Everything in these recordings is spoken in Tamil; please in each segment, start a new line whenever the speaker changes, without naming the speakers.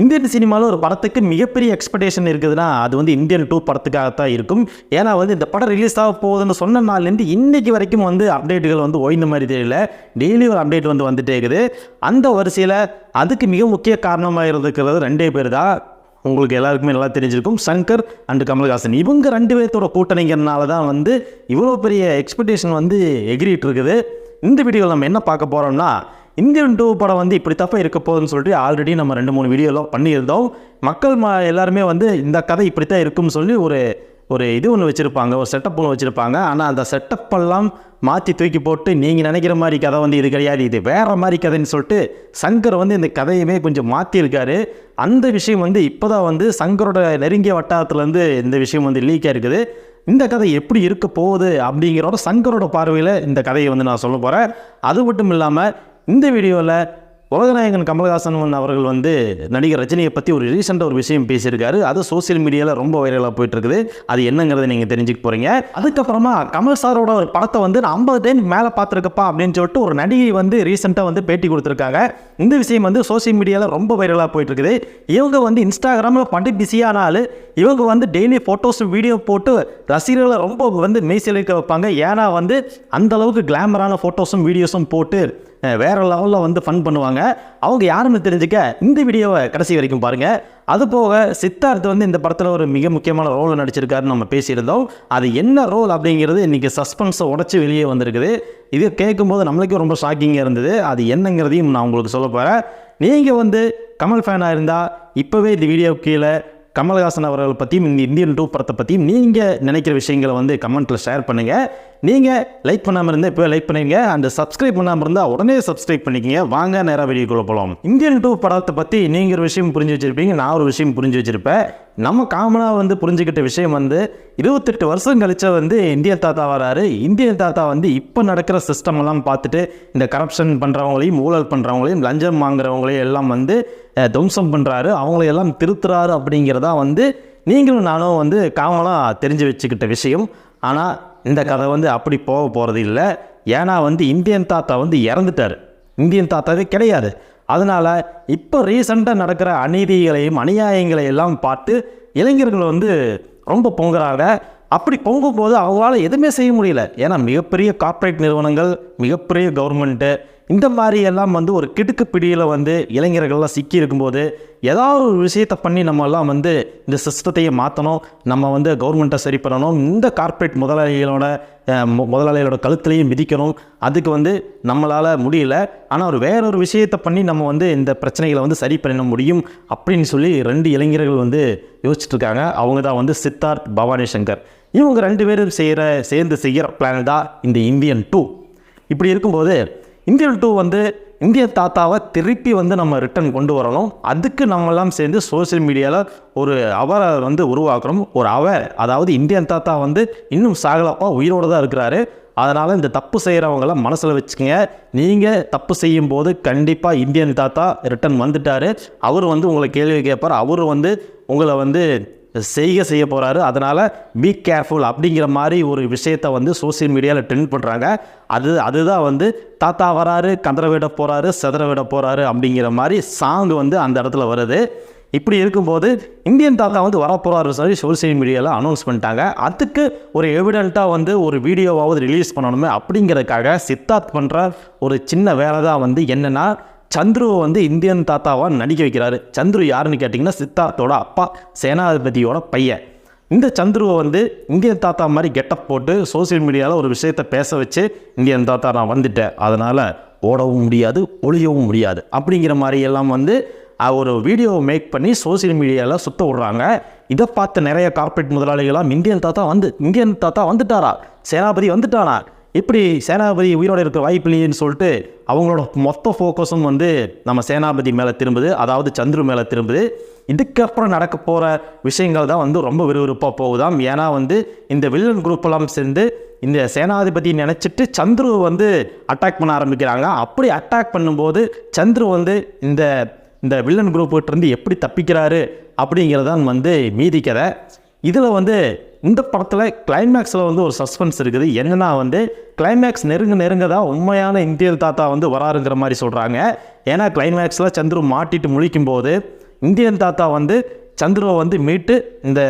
இந்தியன் சினிமாவில் ஒரு படத்துக்கு மிகப்பெரிய எக்ஸ்பெக்டேஷன் இருக்குதுன்னா அது வந்து இந்தியன் 2 படத்துக்காகத்தான் இருக்கும். ஏன்னா வந்து இந்த படம் ரிலீஸ் ஆக போகுதுன்னு சொன்ன நாள்லேருந்து இன்றைக்கி வரைக்கும் வந்து அப்டேட்டுகள் வந்து ஓய்ந்த மாதிரி தெரியல. டெய்லி ஒரு அப்டேட் வந்து வந்துட்டே இருக்குது. அந்த வரிசையில் அதுக்கு மிக முக்கிய காரணமாக இருந்திருக்கிறது 2 பேர் தான். உங்களுக்கு எல்லாருக்குமே நல்லா தெரிஞ்சிருக்கும், சங்கர் அண்டு கமல்ஹாசன். இவங்க 2 பேர்த்தோட கூட்டணிங்கிறதுனால தான் வந்து இவ்வளோ பெரிய எக்ஸ்பெக்டேஷன் வந்து எகிரிட்டு இருக்குது. இந்த வீடியோவில் நம்ம என்ன பார்க்க போகிறோம்னா, இந்தியன் 2 படம் வந்து இப்படி தப்பாக இருக்க போகுதுன்னு சொல்லிட்டு ஆல்ரெடி நம்ம 2-3 வீடியோலாம் பண்ணியிருந்தோம். மக்கள் எல்லாருமே வந்து இந்த கதை இப்படித்தான் இருக்கும்னு சொல்லி ஒரு இது ஒன்று வச்சுருப்பாங்க, ஒரு செட்டப் ஒன்று வச்சுருப்பாங்க. ஆனால் அந்த செட்டப்பெல்லாம் மாற்றி தூக்கி போட்டு நீங்கள் நினைக்கிற மாதிரி கதை வந்து இது கிடையாது, இது வேறு மாதிரி கதைன்னு சொல்லிட்டு சங்கர் வந்து இந்த கதையுமே கொஞ்சம் மாற்றிருக்காரு. அந்த விஷயம் வந்து இப்போ தான் வந்து சங்கரோட நெருங்கிய வட்டாரத்துலேருந்து இந்த விஷயம் வந்து லீக் ஆகிருக்குது. இந்த கதை எப்படி இருக்க போகுது அப்படிங்கிறோட சங்கரோட பார்வையில் இந்த கதையை வந்து நான் சொல்ல போகிறேன். அது மட்டும் இல்லாமல் இந்த வீடியோவில் உலகநாயகன் கமல்ஹாசன் அவர்கள் வந்து நடிகர் ரஜினியை பற்றி ஒரு ரீசெண்டாக ஒரு விஷயம் பேசியிருக்காரு. அது சோசியல் மீடியாவில் ரொம்ப வைரலாக போயிட்டுருக்குது. அது என்னங்கிறத நீங்கள் தெரிஞ்சுக்க போகிறீங்க. அதுக்கப்புறமா கமல் சாரோட ஒரு படத்தை வந்து நான் 50 டைம் மேலே பார்த்துருக்கப்பா அப்படின்னு சொல்லிட்டு ஒரு நடிகை வந்து ரீசெண்டாக வந்து பேட்டி கொடுத்துருக்காங்க. இந்த விஷயம் வந்து சோசியல் மீடியாவில் ரொம்ப வைரலாக போயிட்டுருக்குது. இவங்க வந்து இன்ஸ்டாகிராமில் பண்ணி பிஸியானாலும் இவங்க வந்து டெய்லி ஃபோட்டோஸ் வீடியோ போட்டு ரசிகர்களை ரொம்ப வந்து மெய்சிலிருக்க வைப்பாங்க. ஏன்னா வந்து அந்தளவுக்கு கிளாமரான ஃபோட்டோஸும் வீடியோஸும் போட்டு வேறு லெவலில் வந்து ஃபன் பண்ணுவாங்க. அவங்க யாருன்னு தெரிஞ்சுக்க இந்த வீடியோவை கடைசி வரைக்கும் பாருங்கள். அதுபோக சித்தார்த் வந்து இந்த படத்தில் ஒரு மிக முக்கியமான ரோல் நடிச்சிருக்காருன்னு நம்ம பேசியிருந்தோம். அது என்ன ரோல் அப்படிங்கிறது இன்றைக்கி சஸ்பென்ஸை உடச்சி வெளியே வந்திருக்குது. இது கேட்கும்போது நம்மளுக்கும் ரொம்ப ஷாக்கிங்காக இருந்தது. அது என்னங்கிறதையும் நான் உங்களுக்கு சொல்ல போகிறேன். நீங்கள் வந்து கமல் ஃபேனாக இருந்தால் இப்போவே இந்த வீடியோ கீழே கமல்ஹாசன் அவர்கள் பற்றியும் இந்த இந்தியன் 2 படத்தை பற்றியும் நீங்கள் நினைக்கிற விஷயங்களை வந்து கமெண்ட்டில் ஷேர் பண்ணுங்கள். நீங்கள் லைக் பண்ணாமல் இருந்தால் இப்போ லைக் பண்ணுங்க. அந்த சப்ஸ்கிரைப் பண்ணாமல் இருந்தால் உடனே சப்ஸ்கிரைப் பண்ணிக்கங்க. வாங்க நேராக வீடியோக்குள்ள போகலாம். இந்தியன் 2 படத்தை பற்றி நீங்கள் ஒரு விஷயம் புரிஞ்சு வச்சுருப்பீங்க, நான் ஒரு விஷயம் புரிஞ்சு வச்சுருப்பேன். நம்ம காமனாக வந்து புரிஞ்சுக்கிட்ட விஷயம் வந்து 28 வருஷம் கழிச்சா வந்து இந்தியன் தாத்தா வராரு. இந்தியன் தாத்தா வந்து இப்போ நடக்கிற சிஸ்டம் எல்லாம் பார்த்துட்டு இந்த கரப்ஷன் பண்ணுறவங்களையும் ஊழல் பண்ணுறவங்களையும் லஞ்சம் வாங்குறவங்களையும் எல்லாம் வந்து துவம்சம் பண்ணுறாரு, அவங்களையெல்லாம் திருத்துறாரு அப்படிங்கிறதா வந்து நீங்களும் நானும் வந்து காமனாக தெரிஞ்சு வச்சுக்கிட்ட விஷயம். ஆனால் இந்த கதை வந்து அப்படி போகிறது இல்லை. ஏன்னா வந்து இந்தியன் தாத்தா வந்து இறந்துட்டார், இந்தியன் தாத்தாவே கிடையாது. அதனால் இப்போ ரீசெண்டாக நடக்கிற அநீதிகளையும் அநியாயங்களையும் எல்லாம் பார்த்து இளைஞர்கள் வந்து ரொம்ப பொங்குறாங்க. அப்படி பொங்கும்போது அவங்களால எதுவுமே செய்ய முடியல. ஏன்னா மிகப்பெரிய கார்ப்பரேட் நிறுவனங்கள், மிகப்பெரிய கவர்மெண்ட்டு, இந்த மாதிரி எல்லாம் வந்து ஒரு கிடுக்கு பிடியில் வந்து இளைஞர்கள்லாம் சிக்கி இருக்கும்போது ஏதாவது ஒரு விஷயத்தை பண்ணி நம்மெல்லாம் வந்து இந்த சிஸ்டத்தையே மாற்றணும், நம்ம வந்து கவர்மெண்ட்டை சரி பண்ணணும், இந்த கார்ப்பரேட் முதலாளிகளோட கழுத்துலையும் மிதிக்கணும். அதுக்கு வந்து நம்மளால் முடியல. ஆனால் வேறொரு விஷயத்தை பண்ணி நம்ம வந்து இந்த பிரச்சனைகளை வந்து சரி பண்ண முடியும் அப்படின்னு சொல்லி 2 இளைஞர்கள் வந்து யோசிச்சுட்ருக்காங்க. அவங்க தான் வந்து சித்தார்த், பவானி சங்கர். இவங்க 2 பேரும் சேர்ந்து செய்கிற பிளான் தான் இந்த இந்தியன் 2. இப்படி இருக்கும்போது இந்தியன் 2 வந்து இந்தியன் தாத்தாவை திருப்பி வந்து நம்ம ரிட்டர்ன் கொண்டு வரணும். அதுக்கு நம்மெல்லாம் சேர்ந்து சோசியல் மீடியாவில் ஒரு அவரை வந்து உருவாக்குறோம். ஒரு அதாவது இந்தியன் தாத்தா வந்து இன்னும் சாகலப்பா உயிரோடு தான் இருக்கிறாரு. அதனால் இந்த தப்பு செய்கிறவங்களாம் மனசில் வச்சுக்கோங்க. நீங்கள் தப்பு செய்யும்போது கண்டிப்பாக இந்தியன் தாத்தா ரிட்டர்ன் வந்துட்டார். அவர் வந்து உங்களை கேள்வி கேட்பார், அவர் வந்து உங்களை வந்து செய்ய போகிறாரு. அதனால் பி கேர்ஃபுல் அப்படிங்கிற மாதிரி ஒரு விஷயத்தை வந்து சோசியல் மீடியாவில் ட்ரெண்ட் பண்ணுறாங்க. அதுதான் வந்து தாத்தா வராரு, கதற விட போகிறாரு, செதற விட போகிறாரு அப்படிங்கிற மாதிரி சாங் வந்து அந்த இடத்துல வருது. இப்படி இருக்கும்போது இந்தியன் தாத்தா வந்து வரப்போகிறாரு சொல்லி சோசியல் மீடியாவில் அனௌன்ஸ் பண்ணிட்டாங்க. அதுக்கு ஒரு எவிடெண்ட்டாக வந்து ஒரு வீடியோவாவது ரிலீஸ் பண்ணணுமே அப்படிங்கிறதுக்காக சித்தார்த் பண்ணுற ஒரு சின்ன வேலை தான் வந்து என்னென்னா, சந்துருவை வந்து இந்தியன் தாத்தாவாக நடிக்க வைக்கிறாரு. சந்துரு யாருன்னு கேட்டிங்கன்னா சித்தார்த்தோட அப்பா, சேனாதிபதியோட பையன். இந்த சந்துருவை வந்து இந்தியன் தாத்தா மாதிரி கெட்டப் போட்டு சோசியல் மீடியாவில் ஒரு விஷயத்தை பேச வச்சு, இந்தியன் தாத்தா நான் வந்துட்டேன், அதனால் ஓடவும் முடியாது ஒளியவும் முடியாது அப்படிங்கிற மாதிரி எல்லாம் வந்து ஒரு வீடியோவை மேக் பண்ணி சோசியல் மீடியாவில் சுத்த விட்றாங்க. இதை பார்த்து நிறைய கார்ப்பரேட் முதலாளிகளாம் இந்தியன் தாத்தா வந்துட்டாரா, சேனாபதி வந்துட்டானா, இப்படி சேனாபதி உயிரோடு இருக்கிற வாய்ப்பு இல்லைன்னு சொல்லிட்டு அவங்களோட மொத்த ஃபோக்கஸும் வந்து நம்ம சேனாபதி மேலே திரும்புது, அதாவது சந்துரு மேலே திரும்புது. இதுக்கப்புறம் நடக்க போகிற விஷயங்கள் தான் வந்து ரொம்ப விறுவிறுப்பாக போகுதாம். ஏன்னா வந்து இந்த வில்லன் குரூப்பெல்லாம் சேர்ந்து இந்த சேனாதிபதி நினச்சிட்டு சந்துருவை வந்து அட்டாக் பண்ண ஆரம்பிக்கிறாங்க. அப்படி அட்டாக் பண்ணும்போது சந்துரு வந்து இந்த வில்லன் குரூப்கிட்டேருந்து எப்படி தப்பிக்கிறாரு அப்படிங்கிறதான் வந்து மீதி கதை. இதில் வந்து இந்த படத்தில் கிளைமேக்ஸில் வந்து ஒரு சஸ்பென்ஸ் இருக்குது. என்னென்னா வந்து கிளைமேக்ஸ் நெருங்க தான் உண்மையான இந்தியன் தாத்தா வந்து வராருங்கிற மாதிரி சொல்கிறாங்க. ஏன்னா கிளைமேக்ஸில் சந்துரு மாட்டிட்டு முழிக்கும் போது இந்தியன் தாத்தா வந்து சந்துருவை வந்து மீட்டு இந்த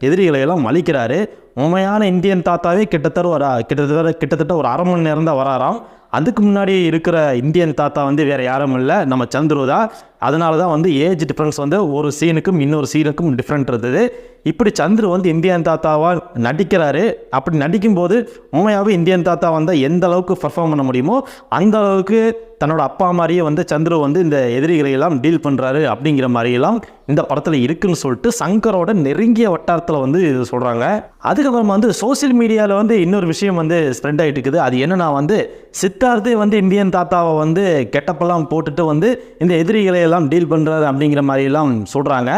எதிரிகளை எல்லாம் அழிக்கிறாரு. உண்மையான இந்தியன் தாத்தாவே கிட்டத்தட்ட ஒரு அரை மணி நேரம் தான் வராராம். அதுக்கு முன்னாடி இருக்கிற இந்தியன் தாத்தா வந்து வேறு யாரும் இல்லை, நம்ம சந்துரு தான். அதனால தான் வந்து ஏஜ் டிஃப்ரென்ஸ் வந்து ஒரு சீனுக்கும் இன்னொரு சீனுக்கும் டிஃப்ரெண்ட் இருந்தது. இப்படி சந்துரு வந்து இந்தியன் தாத்தாவாக நடிக்கிறாரு. அப்படி நடிக்கும்போது உண்மையாகவே இந்தியன் தாத்தா வந்தால் எந்த அளவுக்கு பர்ஃபார்ம் பண்ண முடியுமோ அந்த அளவுக்கு தன்னோட அப்பா மாதிரியே வந்து சந்துரு வந்து இந்த எதிரிகளை எல்லாம் டீல் பண்ணுறாரு அப்படிங்கிற மாதிரியெல்லாம் இந்த படத்தில் இருக்குன்னு சொல்லிட்டு சங்கரோட நெருங்கிய வட்டாரத்தில் வந்து இது சொல்கிறாங்க. அதுக்கப்புறமா வந்து சோசியல் மீடியாவில் வந்து இன்னொரு விஷயம் வந்து ஸ்ப்ரெட் ஆகிட்டு இருக்குது. அது என்னன்னா வந்து சித்தார்த்தே வந்து இந்தியன் தாத்தாவை வந்து கெட்டப்பெல்லாம் போட்டுட்டு வந்து இந்த எதிரிகளை எல்லாம் டீல் பண்ணுறாரு அப்படிங்கிற மாதிரிலாம் சொல்கிறாங்க.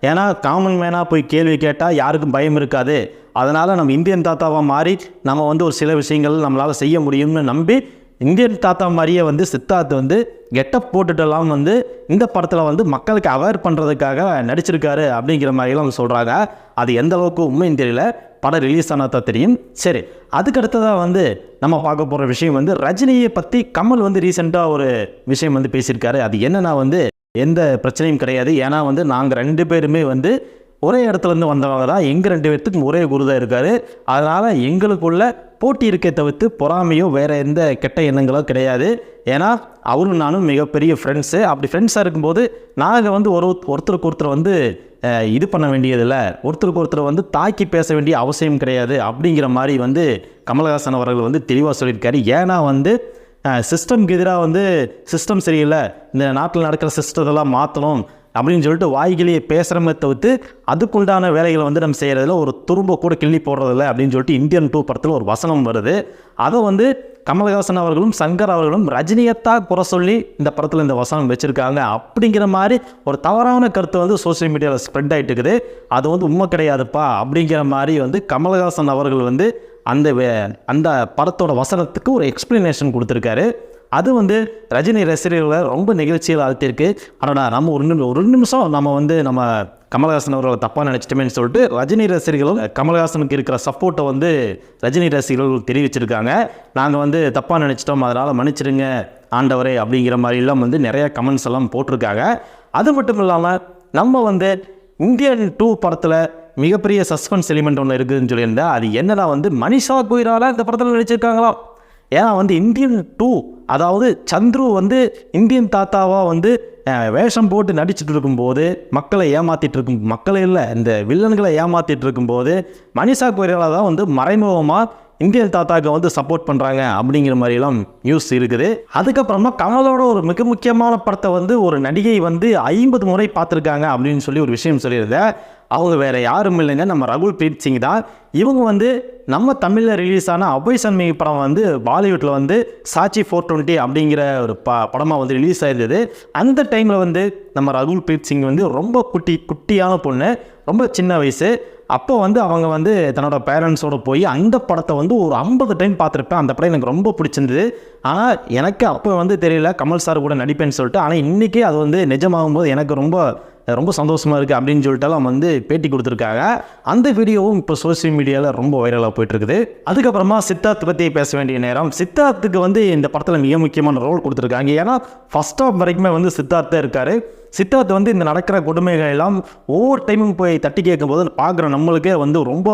ஏன்னா காமன் மேனாக போய் கேள்வி கேட்டால் யாருக்கும் பயம் இருக்காது. அதனால் நம்ம இந்தியன் தாத்தாவை மாறி நம்ம வந்து ஒரு சில விஷயங்கள் நம்மளால் செய்ய முடியும்னு நம்பி இந்தியன் தாத்தா மாதிரியே வந்து சித்தார்த் வந்து கெட்டப் போட்டுட்டெல்லாம் வந்து இந்த படத்தில் வந்து மக்களுக்கு அவேர் பண்ணுறதுக்காக நடிச்சிருக்காரு அப்படிங்கிற மாதிரிலாம் சொல்கிறாங்க. அது எந்த அளவுக்கு உண்மைன்னு தெரியல, படம் ரிலீஸ் ஆனாதான் தெரியும். சரி, அதுக்கடுத்ததாக வந்து நம்ம பார்க்க போகிற விஷயம் வந்து ரஜினியை பற்றி கமல் வந்து ரீசெண்டாக ஒரு விஷயம் வந்து பேசியிருக்காரு. அது என்னன்னா வந்து எந்த பிரச்சனையும் கிடையாது. ஏன்னா வந்து நாங்கள் 2 பேருமே வந்து ஒரே இடத்துலேருந்து வந்தவங்க தான், எங்கள் 2 பேர்த்துக்கும் ஒரே குரு தான் இருக்கார். அதனால் எங்களுக்குள்ள போட்டி இருக்கே தவிர்த்து பொறாமையோ வேறு எந்த கெட்ட எண்ணங்களோ கிடையாது. ஏன்னா அவரும் நானும் மிகப்பெரிய ஃப்ரெண்ட்ஸு. அப்படி ஃப்ரெண்ட்ஸாக இருக்கும்போது நாங்கள் வந்து ஒருத்தருக்கு ஒருத்தர் வந்து இது பண்ண வேண்டியதில்லை, ஒருத்தருக்கு ஒருத்தர் வந்து தாக்கி பேச வேண்டிய அவசியம் கிடையாது அப்படிங்கிற மாதிரி வந்து கமலஹாசன் அவர்கள் வந்து தெளிவாக சொல்லியிருக்காரு. ஏன்னா வந்து சிஸ்டம்க்கு எதிராக வந்து சிஸ்டம் சரியில்லை, இந்த நாட்டில் நடக்கிற சிஸ்டத்தெல்லாம் மாற்றணும் அப்படின்னு சொல்லிட்டு வாய்கிலேயே பேசுகிறமே தவிர்த்து அதுக்குண்டான வேலைகளை வந்து நம்ம செய்கிறதில்ல, ஒரு துரும்ப கூட கிள்ளி போடுறதில்ல அப்படின்னு சொல்லிட்டு இந்தியன் 2 படத்தில் ஒரு வசனம் வருது. அதை வந்து கமலஹாசன் அவர்களும் சங்கர் அவர்களும் ரஜினியத்தான் குறை சொல்லி இந்த படத்தில் இந்த வசனம் வச்சுருக்காங்க அப்படிங்கிற மாதிரி ஒரு தவறான கருத்து வந்து சோசியல் மீடியாவில் ஸ்ப்ரெட் ஆகிட்டு இருக்குது. அது வந்து உண்மை கிடையாதுப்பா அப்படிங்கிற மாதிரி வந்து கமலஹாசன் அவர்கள் வந்து அந்த படத்தோட வசனத்துக்கு ஒரு எக்ஸ்பிளனேஷன் கொடுத்துருக்காரு. அது வந்து ரஜினி ரசிகர்களை ரொம்ப நிகழ்ச்சியில் ஆழ்த்திருக்கு. ஆனால் நம்ம ஒரு நிமிஷம் நம்ம கமலஹாசன் அவர்களை தப்பாக நினச்சிட்டோமேன்னு சொல்லிட்டு ரஜினி ரசிகர்களும் கமலஹாசனுக்கு இருக்கிற சப்போர்ட்டை வந்து ரஜினி ரசிகர்கள் தெரிவிச்சிருக்காங்க. நாங்கள் வந்து தப்பாக நினச்சிட்டோம், அதனால் மன்னிச்சிடுங்க ஆண்டவரே அப்படிங்கிற மாதிரிலாம் வந்து நிறைய கமெண்ட்ஸ் எல்லாம் போட்டிருக்காங்க. அது மட்டும் இல்லாமல் நம்ம வந்து இந்தியன் 2 படத்தில் மிகப்பெரிய சஸ்பென்ஸ் எலிமெண்ட் ஒன்று இருக்குதுன்னு சொல்லியிருந்தேன். அது என்னன்னா வந்து மனிஷா கொய்ராலா இந்த படத்தில் நடிச்சிருக்காங்களாம். ஏன்னா வந்து இந்தியன் 2 அதாவது சந்துரு வந்து இந்தியன் தாத்தாவாக வந்து வேஷம் போட்டு நடிச்சுட்டு இருக்கும்போது மக்களை இல்லை இந்த வில்லன்களை ஏமாற்றிட்டு இருக்கும்போது மனிஷா கொய்ராலா தான் வந்து மறைமுகமாக இந்தியன் தாத்தாவுக்கு வந்து சப்போர்ட் பண்ணுறாங்க அப்படிங்கிற மாதிரிலாம் நியூஸ் இருக்குது. அதுக்கப்புறமா கமலோட ஒரு மிக முக்கியமான படத்தை வந்து ஒரு நடிகை வந்து 50 முறை பார்த்துருக்காங்க அப்படின்னு சொல்லி ஒரு விஷயம் சொல்லியிருந்தேன். அவங்க வேறு யாரும் இல்லைங்க, நம்ம ரகுல் பிரீத் சிங் தான். இவங்க வந்து நம்ம தமிழில் ரிலீஸ் ஆன அபய் சண்முகி படம் வந்து பாலிவுட்டில் வந்து சாட்சி 420 அப்படிங்கிற ஒரு படமாக வந்து ரிலீஸ் ஆயிருந்தது. அந்த டைமில் வந்து நம்ம ரகுல் பிரீத் சிங் வந்து ரொம்ப குட்டியான பொண்ணு, ரொம்ப சின்ன வயசு. அப்போ வந்து அவங்க வந்து தன்னோட பேரண்ட்ஸோடு போய் அந்த படத்தை வந்து ஒரு 50 டைம் பார்த்துருப்பேன். அந்த படம் எனக்கு ரொம்ப பிடிச்சிருந்தது. ஆனால் எனக்கு அப்போ வந்து தெரியல கமல் சார் கூட நடிப்பேன்னு சொல்லிட்டு. ஆனால் இன்றைக்கி அது வந்து நிஜமாகும்போது எனக்கு ரொம்ப சந்தோஷமாக இருக்குது அப்படின்னு சொல்லிட்டு அவங்க வந்து பேட்டி கொடுத்துருக்காங்க. அந்த வீடியோவும் இப்போ சோசியல் மீடியாவில் ரொம்ப வைரலாக போயிட்டுருக்குது. அதுக்கப்புறமா சித்தார்த் பற்றி பேச வேண்டிய நேரம். சித்தார்த்துக்கு வந்து இந்த படத்தில் மிக முக்கியமான ரோல் கொடுத்துருக்காங்க. ஏன்னா ஃபஸ்ட் ஆஃப் வரைக்குமே வந்து சித்தார்த்தே இருக்கார். சித்தார்த் வந்து இந்த நடக்கிற கொடுமைகள் எல்லாம் ஒவ்வொரு டைமும் போய் தட்டி கேட்கும்போது பார்க்குற நம்மளுக்கே வந்து ரொம்ப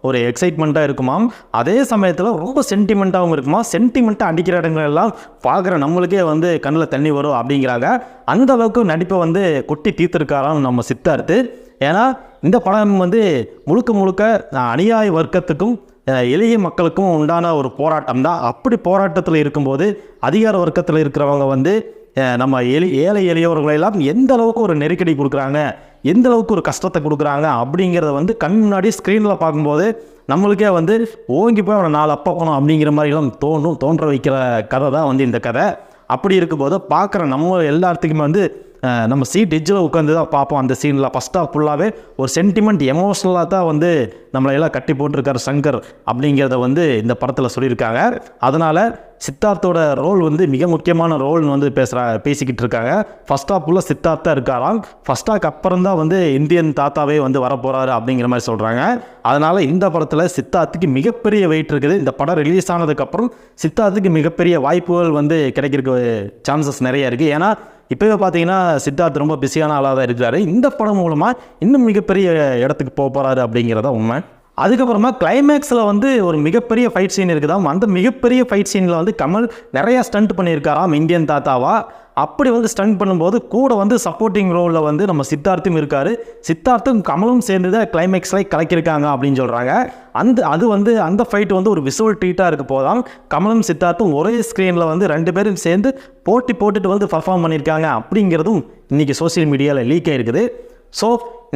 ஒரு எக்ஸைட்மெண்ட்டாக இருக்குமாம். அதே சமயத்தில் ரொம்ப சென்டிமெண்ட்டாகவும் இருக்குமா. சென்டிமெண்ட்டாக அடிக்கிற இடங்கள் எல்லாம் பார்க்குற நம்மளுக்கே வந்து கண்ணில் தண்ணி வரும் அப்படிங்கிறாங்க. அந்த அளவுக்கு நடிப்பை வந்து கொட்டி தீர்த்திருக்காராம் நம்ம சித்தார்த்து. ஏன்னா இந்த படம் வந்து முழுக்க அநியாய வர்க்கத்துக்கும் எளிய மக்களுக்கும் உண்டான ஒரு போராட்டம் தான். அப்படி போராட்டத்தில் இருக்கும்போது அதிகார வர்க்கத்தில் இருக்கிறவங்க வந்து நம்ம ஏழை எளியவர்களெல்லாம் எந்த அளவுக்கு ஒரு நெருக்கடி கொடுக்குறாங்க, எந்த அளவுக்கு ஒரு கஷ்டத்தை கொடுக்குறாங்க அப்படிங்கிறத வந்து கண் முன்னாடி ஸ்க்ரீனில் பார்க்கும்போது நம்மளுக்கே வந்து ஓங்கி போய் அவனை 4 அப்பா போகணும் அப்படிங்கிற மாதிரிலாம் தோன்ற வைக்கிற கதை தான் வந்து இந்த கதை. அப்படி இருக்கும்போது பார்க்குற நம்ம எல்லாத்துக்குமே வந்து நம்ம சீட் எஜ்ஜில் உட்காந்து தான் பார்ப்போம். அந்த சீனில் ஃபஸ்ட்டாக ஃபுல்லாகவே ஒரு சென்டிமெண்ட் எமோஷ்னலாக தான் வந்து நம்மளையெல்லாம் கட்டி போட்டிருக்காரு சங்கர் அப்படிங்கிறத வந்து இந்த படத்தில் சொல்லியிருக்காங்க. அதனால் சித்தார்த்தோட ரோல் வந்து மிக முக்கியமான ரோல்னு வந்து பேசிக்கிட்டு இருக்காங்க. ஃபஸ்ட் ஆஃப் ஃபுல்லாக சித்தார்த்தாக இருக்காராம். ஃபஸ்ட் ஆஃப்க்கு அப்புறம் தான் வந்து இந்தியன் தாத்தாவே வந்து வரப்போகிறாரு அப்படிங்கிற மாதிரி சொல்கிறாங்க. அதனால் இந்த படத்தில் சித்தார்த்துக்கு மிகப்பெரிய வெயிட் இருக்குது. இந்த படம் ரிலீஸ் ஆனதுக்கப்புறம் சித்தார்த்துக்கு மிகப்பெரிய வாய்ப்புகள் வந்து கிடைக்கிறதுக்கு சான்சஸ் நிறைய இருக்குது. ஏன்னா இப்போவே பார்த்தீங்கன்னா சித்தார்த் ரொம்ப பிஸியான ஆளாக தான் இருக்கிறாரு. இந்த படம் மூலமாக இன்னும் மிகப்பெரிய இடத்துக்கு போக போகிறாரு அப்படிங்கிறத உண்மை. அதுக்கப்புறமா கிளைமேக்ஸில் வந்து ஒரு மிகப்பெரிய ஃபைட் சீன் இருக்குதாம். அந்த மிகப்பெரிய ஃபைட் சீனில் வந்து கமல் நிறையா ஸ்டண்ட் பண்ணியிருக்காராம் இந்தியன் தாத்தாவா. அப்படி வந்து ஸ்டண்ட் பண்ணும்போது கூட வந்து சப்போர்ட்டிங் ரோலில் வந்து நம்ம சித்தார்த்தும் இருக்கார். சித்தார்த்தும் கமலும் சேர்ந்து தான் கிளைமேக்ஸில் கலக்கியிருக்காங்க அப்படின்னு சொல்கிறாங்க. அந்த ஃபைட் வந்து ஒரு விசுவல் ட்ரீட்டாக இருக்க போதாம். கமலும் சித்தார்த்தும் ஒரே ஸ்க்ரீனில் வந்து 2 பேரும் சேர்ந்து போட்டுட்டு வந்து பர்ஃபார்ம் பண்ணியிருக்காங்க அப்படிங்கிறதும் இன்றைக்கி சோசியல் மீடியாவில் லீக் ஆகிருக்குது. ஸோ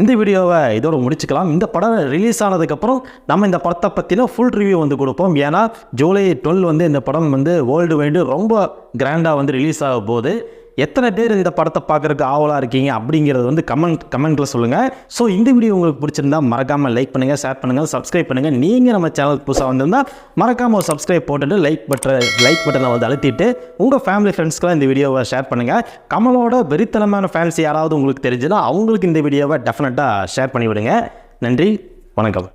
இந்த வீடியோவை இதோட முடிச்சுக்கலாம். இந்த படம் ரிலீஸ் ஆனதுக்கப்புறம் நம்ம இந்த படத்தை பற்றின ஃபுல் ரிவ்யூ வந்து கொடுப்போம். ஏன்னா ஜூலை 12 வந்து இந்த படம் வந்து வேர்ல்டு வைடு ரொம்ப கிராண்டாக வந்து ரிலீஸ் ஆக போகுது. எத்தனை பேர் இந்த படத்தை பார்க்குறதுக்கு ஆவலாக இருக்கீங்க அப்படிங்கிறது வந்து கமெண்ட்டில் சொல்லுங்கள். ஸோ இந்த வீடியோ உங்களுக்கு பிடிச்சிருந்தா மறக்காமல் லைக் பண்ணுங்கள், ஷேர் பண்ணுங்கள், சப்ஸ்கிரைப் பண்ணுங்கள். நீங்கள் நம்ம சேனலுக்கு புதுசாக வந்திருந்தால் மறக்காமல் ஒரு சப்ஸ்கிரைப் போட்டுட்டு லைக் பட்டனை வந்து அழுத்திட்டு உங்கள் ஃபேமிலி ஃப்ரெண்ட்ஸ்க்கெலாம் இந்த வீடியோவை ஷேர் பண்ணுங்கள். கமலோட வெறித்தனமான ஃபேன்ஸ் யாராவது உங்களுக்கு தெரிஞ்சுன்னா அவங்களுக்கு இந்த வீடியோவை டெஃபினட்டாக ஷேர் பண்ணிவிடுங்க. நன்றி, வணக்கம்.